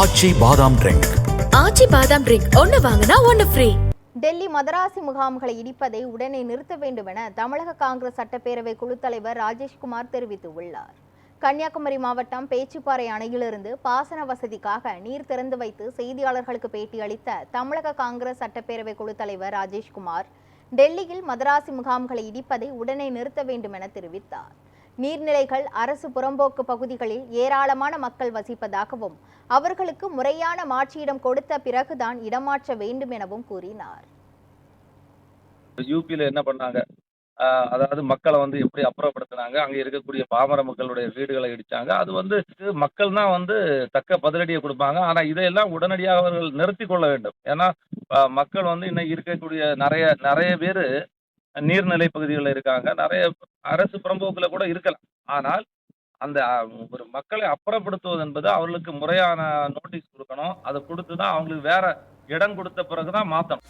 ஆச்சி பாதாம் ட்ரிங்க். ஆச்சி பாதாம் ட்ரிங்க் ஒன்னு வாங்கினா ஒன்னு ஃப்ரீ. டெல்லி மதராசி முகாம்களை இடிப்பதை உடனே நிறுத்த வேண்டும் என தமிழக காங்கிரஸ் சட்டப்பேரவை குழு தலைவர் ராஜேஷ்குமார் தெரிவித்துள்ளார். கன்னியாகுமரி மாவட்டம் பேச்சிப்பாறை அணையிலிருந்து பாசன வசதிக்காக நீர் திறந்து வைத்து செய்தியாளர்களுக்கு பேட்டியளித்த தமிழக காங்கிரஸ் சட்டப்பேரவை குழு தலைவர் ராஜேஷ்குமார், டெல்லியில் மதராசி முகாம்களை இடிப்பதை உடனே நிறுத்த வேண்டும் என தெரிவித்தார். நீர்நிலைகள் அரசு புறம்போக்கு பகுதிகளில் ஏராளமான மக்கள் வசிப்பதாகவும் அவர்களுக்கு முறையான மாற்றியிடம் கொடுத்த பிறகுதான் இடமாற்ற வேண்டும் எனவும் கூறினார். யூபியில என்ன பண்ணாங்க, அதாவது மக்களை எப்படி அப்புறப்படுத்தினாங்க, அங்க இருக்கக்கூடிய பாமர மக்களுடைய வீடுகளை இடிச்சாங்க. அது மக்கள் தான் தக்க பதிலடியை கொடுப்பாங்க. ஆனா இதையெல்லாம் உடனடியாக அவர்கள் நிறுத்தி கொள்ள வேண்டும். ஏன்னா மக்கள் இன்னைக்கு இருக்கக்கூடிய நிறைய பேரு நீர்நிலை பகுதிகளில் இருக்காங்க, நிறைய அரசு புறம்போக்குல கூட இருக்கலாம். ஆனால் அந்த ஒரு மக்களை அப்புறப்படுத்துவது என்பது அவர்களுக்கு முறையான நோட்டீஸ் கொடுக்கணும். அதை கொடுத்துதான் அவங்களுக்கு வேற இடம் கொடுத்த பிறகுதான் மாத்தணும்.